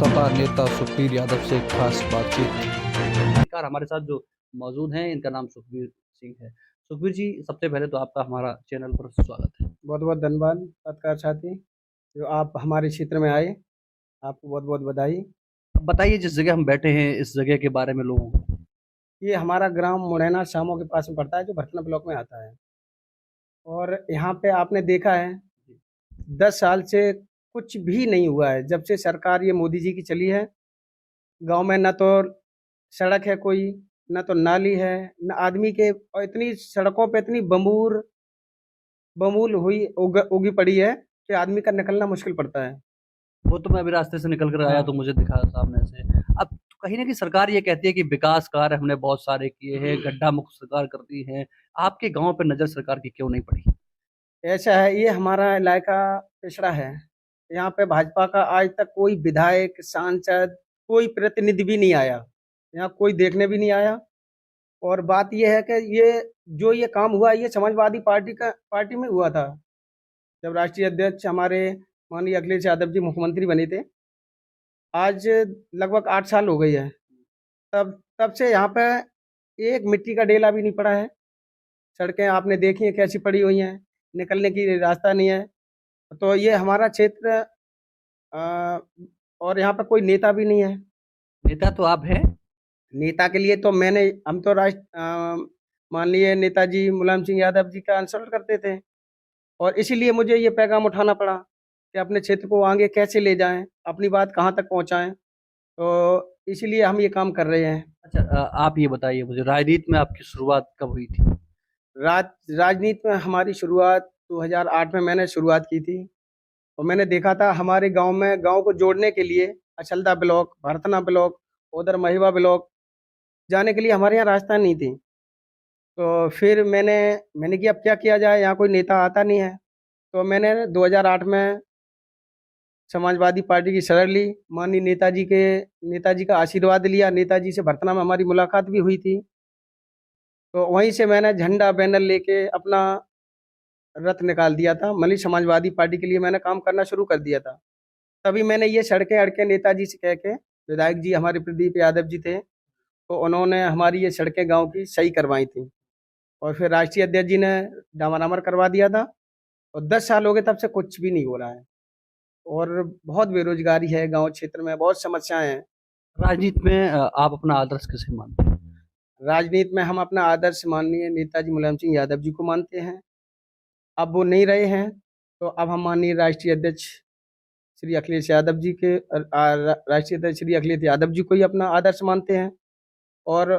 सपा नेता सुखबीर यादव से खास बातचीत। सरकार हमारे साथ जो मौजूद हैं, इनका नाम सुखबीर सिंह है। सुखबीर जी, सबसे पहले तो आपका हमारा चैनल पर स्वागत है। बहुत बहुत धन्यवाद पत्रकार साथी, जो आप हमारे क्षेत्र में आए, आपको बहुत बहुत बधाई। अब बताइए, जिस जगह हम बैठे हैं, इस जगह के बारे में लोगों को। ये हमारा ग्राम मुरैना शामों के पास में पड़ता है, जो भरथना ब्लॉक में आता है। और यहाँ पे आपने देखा है 10 साल से कुछ भी नहीं हुआ है। जब से सरकार ये मोदी जी की चली है, गांव में न तो सड़क है कोई, न तो नाली है, न आदमी के, और इतनी सड़कों पे इतनी बमूर बमूल हुई उगी पड़ी है कि आदमी का निकलना मुश्किल पड़ता है। वो तो मैं अभी रास्ते से निकल कर आया हाँ। तो मुझे दिखा सामने से। अब कहीं ना कहीं सरकार ये कहती है कि विकास कार्य हमने बहुत सारे किए हैं, गड्ढा मुक्त सरकार करती है। आपके गांव पे नजर सरकार की क्यों नहीं पड़ी? ऐसा है, ये हमारा इलाका पिछड़ा है। यहाँ पे भाजपा का आज तक कोई विधायक, सांसद, कोई प्रतिनिधि भी नहीं आया। यहाँ कोई देखने भी नहीं आया। और बात ये है कि ये काम हुआ, ये समाजवादी पार्टी में हुआ था, जब राष्ट्रीय अध्यक्ष हमारे माननीय अखिलेश यादव जी मुख्यमंत्री बने थे। आज लगभग 8 साल हो गई है। तब तब से यहाँ पे एक मिट्टी का डेला भी नहीं पड़ा है। सड़कें आपने देखी हैं कैसी पड़ी हुई हैं, निकलने की रास्ता नहीं है। तो ये हमारा क्षेत्र, अ, और यहाँ पर कोई नेता भी नहीं है। नेता तो आप हैं। नेता के लिए तो हम तो माननीय नेताजी मुलायम सिंह यादव जी का अनुसरण करते थे, और इसीलिए मुझे ये पैगाम उठाना पड़ा कि अपने क्षेत्र को आगे कैसे ले जाएं, अपनी बात कहाँ तक पहुँचाएं। तो इसीलिए हम ये काम कर रहे हैं। अच्छा, आप ये बताइए मुझे, राजनीति में आपकी शुरुआत कब हुई थी? राजनीति में हमारी शुरुआत 2008 में मैंने शुरुआत की थी। और मैंने देखा था हमारे गांव को जोड़ने के लिए अचलदा ब्लॉक, भरथना ब्लॉक, उधर महिवा ब्लॉक जाने के लिए हमारे यहाँ रास्ता नहीं थी। तो फिर मैंने कि अब क्या किया जाए, यहाँ कोई नेता आता नहीं है। तो मैंने 2008 में समाजवादी पार्टी की शरण ली, माननीय नेताजी का आशीर्वाद लिया। नेताजी से भरथना में हमारी मुलाकात भी हुई थी। तो वहीं से मैंने झंडा बैनर लेके अपना रथ निकाल दिया था, मतलब समाजवादी पार्टी के लिए मैंने काम करना शुरू कर दिया था। तभी मैंने ये सड़कें अड़कें नेताजी से कह के, विधायक जी हमारे प्रदीप यादव जी थे, तो उन्होंने हमारी ये सड़कें गांव की सही करवाई थी। और फिर राष्ट्रीय अध्यक्ष जी ने डामाडामर करवा दिया था। और 10 साल हो गए, तब से कुछ भी नहीं हो रहा है। और बहुत बेरोजगारी है गांव क्षेत्र में, बहुत समस्याएं हैं। राजनीति में आप अपना आदर्श किसे मानते हैं? राजनीति में हम अपना आदर्श माननीय नेताजी मुलायम सिंह यादव जी को मानते हैं। अब वो नहीं रहे हैं, तो अब हम माननीय राष्ट्रीय अध्यक्ष श्री अखिलेश यादव जी के राष्ट्रीय अध्यक्ष श्री अखिलेश यादव जी को ही अपना आदर्श मानते हैं। और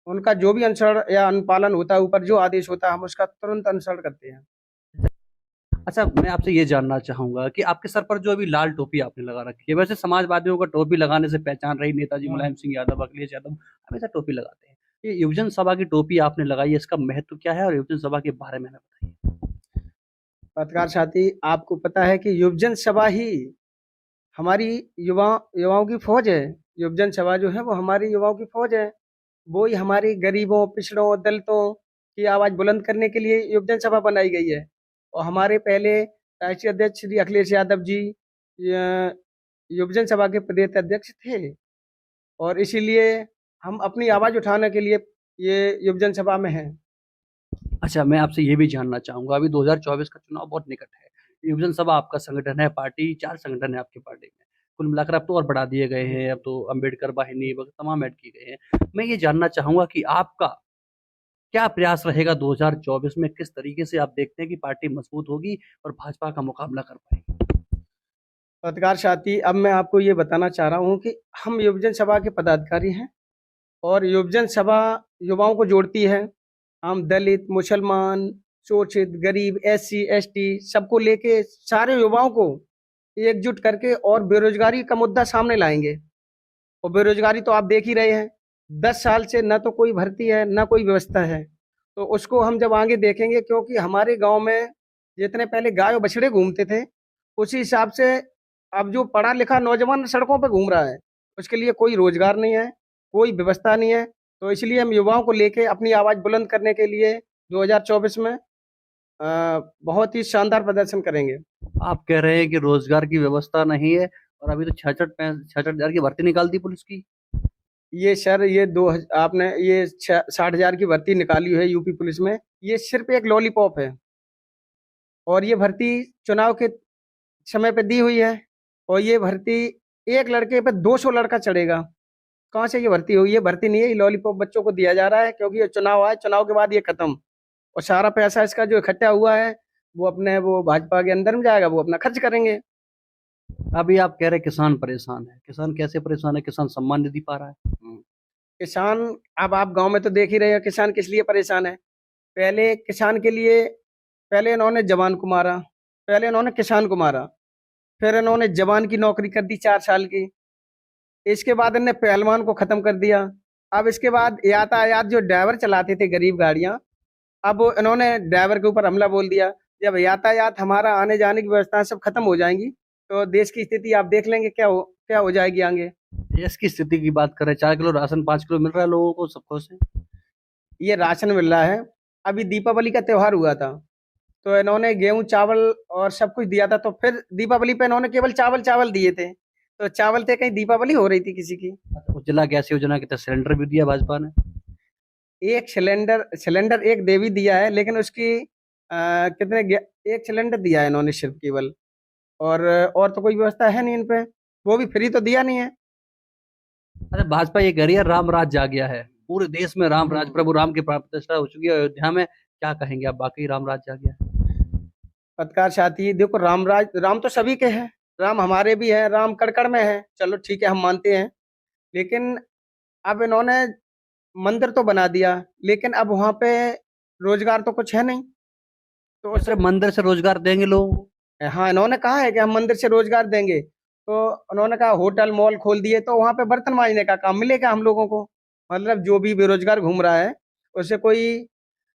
उनका जो भी अनुसरण या अनुपालन होता है, ऊपर जो आदेश होता है, हम उसका तुरंत अनुसरण करते हैं। अच्छा, मैं आपसे ये जानना चाहूंगा कि आपके सर पर जो अभी लाल टोपी आपने लगा रखी है, वैसे समाजवादियों को टोपी लगाने से पहचान रही नेताजी मुलायम सिंह यादव, अखिलेश यादव हमेशा टोपी लगाते हैं। ये युवजन सभा की टोपी आपने लगाई है, इसका महत्व क्या है और युवजन सभा के बारे में हमें बताइए। पत्रकार साथी, आपको पता है कि युवजन सभा ही हमारी युवाओं की फौज है। युवजन सभा जो है वो हमारी युवाओं की फौज है। वो ही हमारी गरीबों, पिछड़ों, दलितों की आवाज़ बुलंद करने के लिए युवजन सभा बनाई गई है। और हमारे पहले राष्ट्रीय अध्यक्ष श्री अखिलेश यादव जी युवजन सभा के प्रदेश अध्यक्ष थे। और इसीलिए हम अपनी आवाज़ उठाने के लिए ये युवजन सभा में हैं। अच्छा, मैं आपसे ये भी जानना चाहूंगा, अभी 2024 का चुनाव बहुत निकट है। युवजन सभा आपका संगठन है, पार्टी 4 संगठन है आपकी पार्टी में। कुल मिलाकर अब तो और बढ़ा दिए गए हैं, अब तो अम्बेडकर वाहिनी वगैरह तमाम ऐड किए गए हैं। मैं ये जानना चाहूंगा कि आपका क्या प्रयास रहेगा 2024 में? किस तरीके से आप देखते हैं कि पार्टी मजबूत होगी और भाजपा का मुकाबला कर पाएगी? पत्रकार साथी, अब मैं आपको ये बताना चाह रहा हूँ कि हम युवजन सभा के पदाधिकारी हैं। और युवजन सभा युवाओं को जोड़ती है। हम दलित, मुसलमान, शोषित, गरीब, एससी, एसटी सबको लेके सारे युवाओं को एकजुट करके और बेरोजगारी का मुद्दा सामने लाएंगे। और बेरोजगारी तो आप देख ही रहे हैं, 10 साल से न तो कोई भर्ती है, न कोई व्यवस्था है। तो उसको हम जब आगे देखेंगे, क्योंकि हमारे गांव में जितने पहले गाय और बछड़े घूमते थे, उसी हिसाब से अब जो पढ़ा लिखा नौजवान सड़कों पर घूम रहा है, उसके लिए कोई रोजगार नहीं है, कोई व्यवस्था नहीं है। तो इसलिए हम युवाओं को लेके अपनी आवाज़ बुलंद करने के लिए 2024 में बहुत ही शानदार प्रदर्शन करेंगे। आप कह रहे हैं कि रोजगार की व्यवस्था नहीं है और अभी तो 66,000 की भर्ती निकाल दी पुलिस की। ये सर ये आपने ये 60,000 की भर्ती निकाली है यूपी पुलिस में, ये सिर्फ एक लॉलीपॉप है। और ये भर्ती चुनाव के समय पे दी हुई है। और ये भर्ती एक लड़के पे 200 लड़का चढ़ेगा। कहाँ से ये भर्ती हुई? ये भर्ती नहीं है, ये लॉलीपॉप बच्चों को दिया जा रहा है, क्योंकि ये चुनाव आए, चुनाव के बाद ये खत्म। और सारा पैसा इसका जो इकट्ठा हुआ है वो भाजपा के अंदर में जाएगा, वो अपना खर्च करेंगे। अभी आप कह रहे हैं किसान परेशान है, किसान कैसे परेशान है? किसान सम्मान निधि पा रहा है। किसान, अब आप गांव में तो देख ही रहे हो किसान किस लिए परेशान है। पहले किसान के लिए, पहले इन्होंने जवान को मारा, पहले इन्होंने किसान को मारा, फिर इन्होंने जवान की नौकरी कर दी 4 साल की। इसके बाद इन्होंने पहलवान को खत्म कर दिया। अब इसके बाद यातायात, जो ड्राइवर चलाते थे गरीब गाड़ियां, अब इन्होंने ड्राइवर के ऊपर हमला बोल दिया। जब यातायात, हमारा आने जाने की व्यवस्था सब खत्म हो जाएंगी, तो देश की स्थिति आप देख लेंगे क्या हो जाएगी आगे। देश की स्थिति की बात करें, 4 किलो राशन 5 किलो मिल रहा है लोगों को, सबको से। ये राशन मिल रहा है। अभी दीपावली का त्योहार हुआ था, तो इन्होंने गेहूं चावल और सब कुछ दिया था, तो फिर दीपावली पे इन्होंने केवल चावल चावल दिए थे। तो चावल थे, कहीं दीपावली हो रही थी किसी की? उज्ज्वला गैस योजना के तहत सिलेंडर भी दिया भाजपा ने। एक सिलेंडर एक देवी दिया है, लेकिन उसकी एक सिलेंडर दिया है इन्होंने सिर्फ केवल। और तो कोई व्यवस्था है नहीं इन पे, वो भी फ्री तो दिया नहीं है। अरे भाजपा ये कह रही है राम राज जा गया है, पूरे देश में राम राज, प्रभु राम की प्राण प्रतिष्ठा हो चुकी है अयोध्या में। क्या कहेंगे आप, बाकी राम राज जा गया है? पत्रकार साथी देखो, राम तो सभी के हैं, राम हमारे भी हैं, राम कड़कड़ में है, चलो ठीक है हम मानते हैं। लेकिन अब इन्होंने मंदिर तो बना दिया, लेकिन अब वहां पे रोजगार तो कुछ है नहीं। तो सिर्फ मंदिर से रोजगार देंगे लोगों को? हाँ, इन्होंने कहा है कि हम मंदिर से रोजगार देंगे, तो उन्होंने कहा होटल मॉल खोल दिए, तो वहां पे बर्तन मांजने का काम मिलेगा हम लोगों को। मतलब जो भी बेरोजगार घूम रहा है, उससे कोई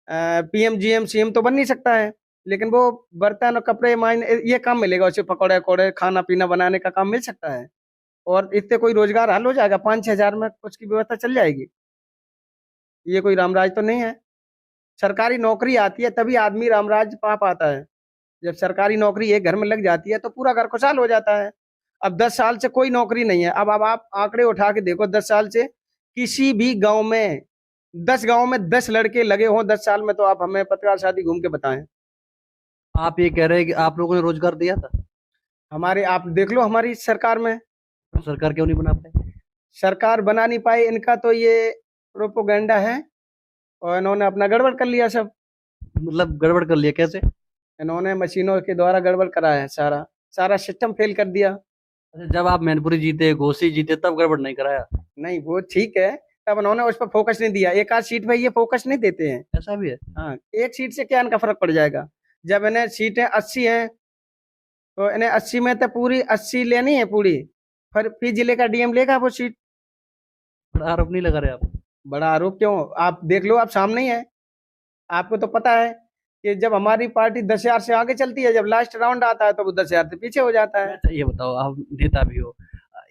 पीएम जीएम सीएम तो बन नहीं सकता है, लेकिन वो बर्तन और कपड़े मांजने ये काम मिलेगा उसे, पकौड़े वकौड़े खाना पीना बनाने का काम मिल सकता है। और इससे कोई रोजगार हल हो जाएगा, 5-6 हजार में कुछ की व्यवस्था चल जाएगी। ये कोई रामराज तो नहीं है। सरकारी नौकरी आती है तभी आदमी रामराज पा पाता है। जब सरकारी नौकरी एक घर में लग जाती है, तो पूरा घर खुशहाल हो जाता है। अब 10 साल से कोई नौकरी नहीं है। अब आप आंकड़े उठा के देखो, 10 साल से किसी भी गांव में, 10 गांव में 10 लड़के लगे हों 10 साल में, तो आप हमें पत्रकार साथी घूम के बताएं। आप ये कह रहे हैं कि आप लोगों ने रोजगार दिया था? आप देख लो हमारी सरकार में। तो सरकार क्यों नहीं बना पाई? सरकार बना नहीं पाई, इनका तो ये प्रोपोगंडा है, और इन्होंने अपना गड़बड़ कर लिया सब। मतलब गड़बड़ कर लिया कैसे? इन्होंने मशीनों के द्वारा गड़बड़ कराया है, सारा सारा सिस्टम फेल कर दिया। अच्छा, जब आप मैनपुरी जीते, घोसी जीते, तब गड़बड़ नहीं कराया? नहीं, वो ठीक है, तब उन्होंने उस पर फोकस नहीं दिया। एक आध सीट पे ये फोकस नहीं देते हैं। ऐसा भी है? हाँ, एक सीट से क्या इनका फर्क पड़ जाएगा? जब इन्हें सीटें 80 हैं, तो इन्हें 80 में तो पूरी 80 लेनी है पूरी, फिर जिले का डीएम लेगा वो सीट। बड़ा आरोप नहीं लगा रहे आप? बड़ा आरोप क्यों? आप देख लो, आप सामने ही है, आपको तो पता है कि जब हमारी पार्टी 10 हजार से आगे चलती है, जब लास्ट राउंड आता है तो वो 10 हजार से पीछे हो जाता है। अच्छा, ये बताओ, आप नेता भी हो,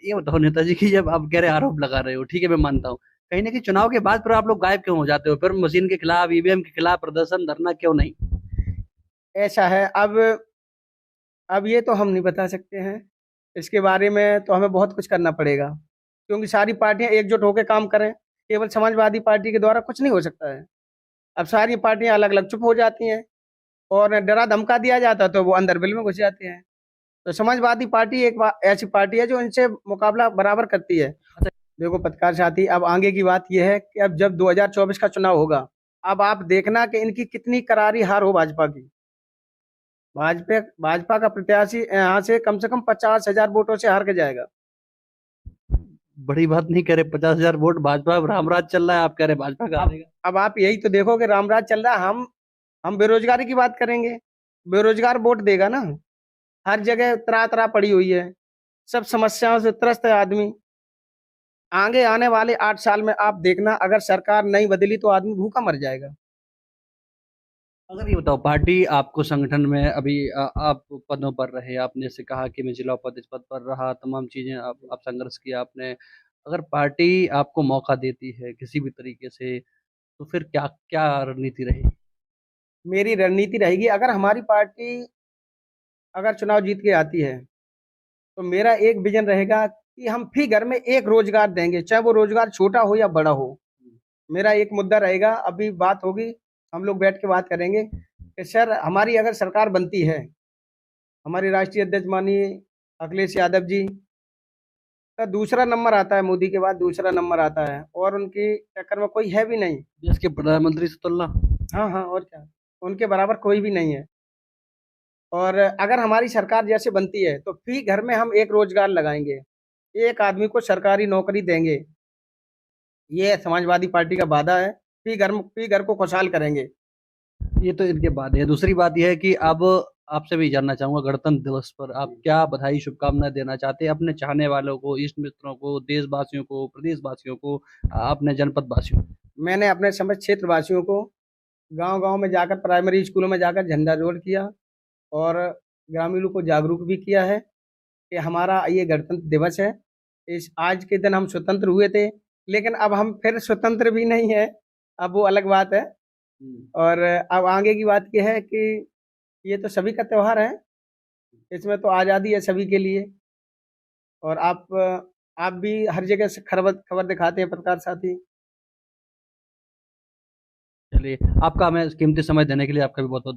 ये बताओ नेताजी की, जब आप कह रहे आरोप लगा रहे हो, ठीक है मैं मानता हूँ, कहीं ना कहीं चुनाव के बाद फिर आप लोग गायब क्यों हो जाते हो? फिर मशीन के खिलाफ, ईवीएम के खिलाफ प्रदर्शन धरना क्यों नहीं? ऐसा है, अब ये तो हम नहीं बता सकते हैं, इसके बारे में तो हमें बहुत कुछ करना पड़ेगा, क्योंकि सारी पार्टियां एकजुट होकर काम करें। केवल समाजवादी पार्टी के द्वारा कुछ नहीं हो सकता है। अब सारी पार्टियां अलग अलग चुप हो जाती हैं, और डरा धमका दिया जाता है तो वो अंदर बिल में घुस जाते हैं। तो समाजवादी पार्टी ऐसी पार्टी है जो इनसे मुकाबला बराबर करती है। देखो पत्रकार साथी, अब आगे की बात यह है कि अब जब 2024 का चुनाव होगा, अब आप देखना कि इनकी कितनी करारी हार हो भाजपा की। भाजपा का प्रत्याशी यहाँ से कम 50,000 वोटों से हार के जाएगा। बड़ी बात नहीं कह रहे, 50,000 वोट भाजपा, रामराज चल रहा है, आप कह रहे भाजपा का हारेगा। अब आप यही तो देखो कि रामराज चल रहा है। हम बेरोजगारी की बात करेंगे, बेरोजगार वोट देगा ना। हर जगह त्रा त्रा पड़ी हुई है, सब समस्याओं से त्रस्त है आदमी। आगे आने वाले 8 साल में आप देखना, अगर सरकार नहीं बदली तो आदमी भूखा मर जाएगा। अगर ये बताओ, पार्टी आपको संगठन में अभी आप पदों पर रहे, आपने से कहा कि मैं जिला उपाध्यक्ष पद पर रहा, तमाम चीजें आप संघर्ष किया आपने, अगर पार्टी आपको मौका देती है किसी भी तरीके से, तो फिर क्या क्या रणनीति रहेगी? मेरी रणनीति रहेगी, अगर हमारी पार्टी अगर चुनाव जीत के आती है, तो मेरा एक विजन रहेगा कि हम फी घर में एक रोजगार देंगे, चाहे वो रोजगार छोटा हो या बड़ा हो। मेरा एक मुद्दा रहेगा, अभी बात होगी, हम लोग बैठ के बात करेंगे कि सर हमारी अगर सरकार बनती है, हमारे राष्ट्रीय अध्यक्ष माननीय अखिलेश यादव जी का दूसरा नंबर आता है, मोदी के बाद दूसरा नंबर आता है, और उनकी टक्कर में कोई है भी नहीं। देश के प्रधानमंत्री से तुलना। हाँ हाँ, और क्या, उनके बराबर कोई भी नहीं है। और अगर हमारी सरकार जैसे बनती है तो फी घर में हम एक रोजगार लगाएंगे, एक आदमी को सरकारी नौकरी देंगे। ये समाजवादी पार्टी का वादा है, फी घर को खुशहाल करेंगे। ये तो इनके बाद है। दूसरी बात ये है कि अब आपसे भी जानना चाहूंगा, गणतंत्र दिवस पर आप क्या बधाई शुभकामनाएं देना चाहते हैं अपने चाहने वालों को, इष्ट मित्रों को, देशवासियों को, प्रदेशवासियों को, अपने जनपद वासियों को? मैंने अपने समस्त क्षेत्र वासियों को गांव-गांव में जाकर, प्राइमरी स्कूलों में जाकर झंडारोहण किया और ग्रामीणों को जागरूक भी किया है कि हमारा ये गणतंत्र दिवस है। इस आज के दिन हम स्वतंत्र हुए थे, लेकिन अब हम फिर स्वतंत्र भी नहीं हैं, अब वो अलग बात है। और अब आगे की बात ये है कि ये तो सभी का त्योहार है, इसमें तो आज़ादी है सभी के लिए। और आप भी हर जगह से खबर दिखाते हैं पत्रकार साथी। चलिए, आपका हमें कीमती समय देने के लिए आपका भी बहुत-बहुत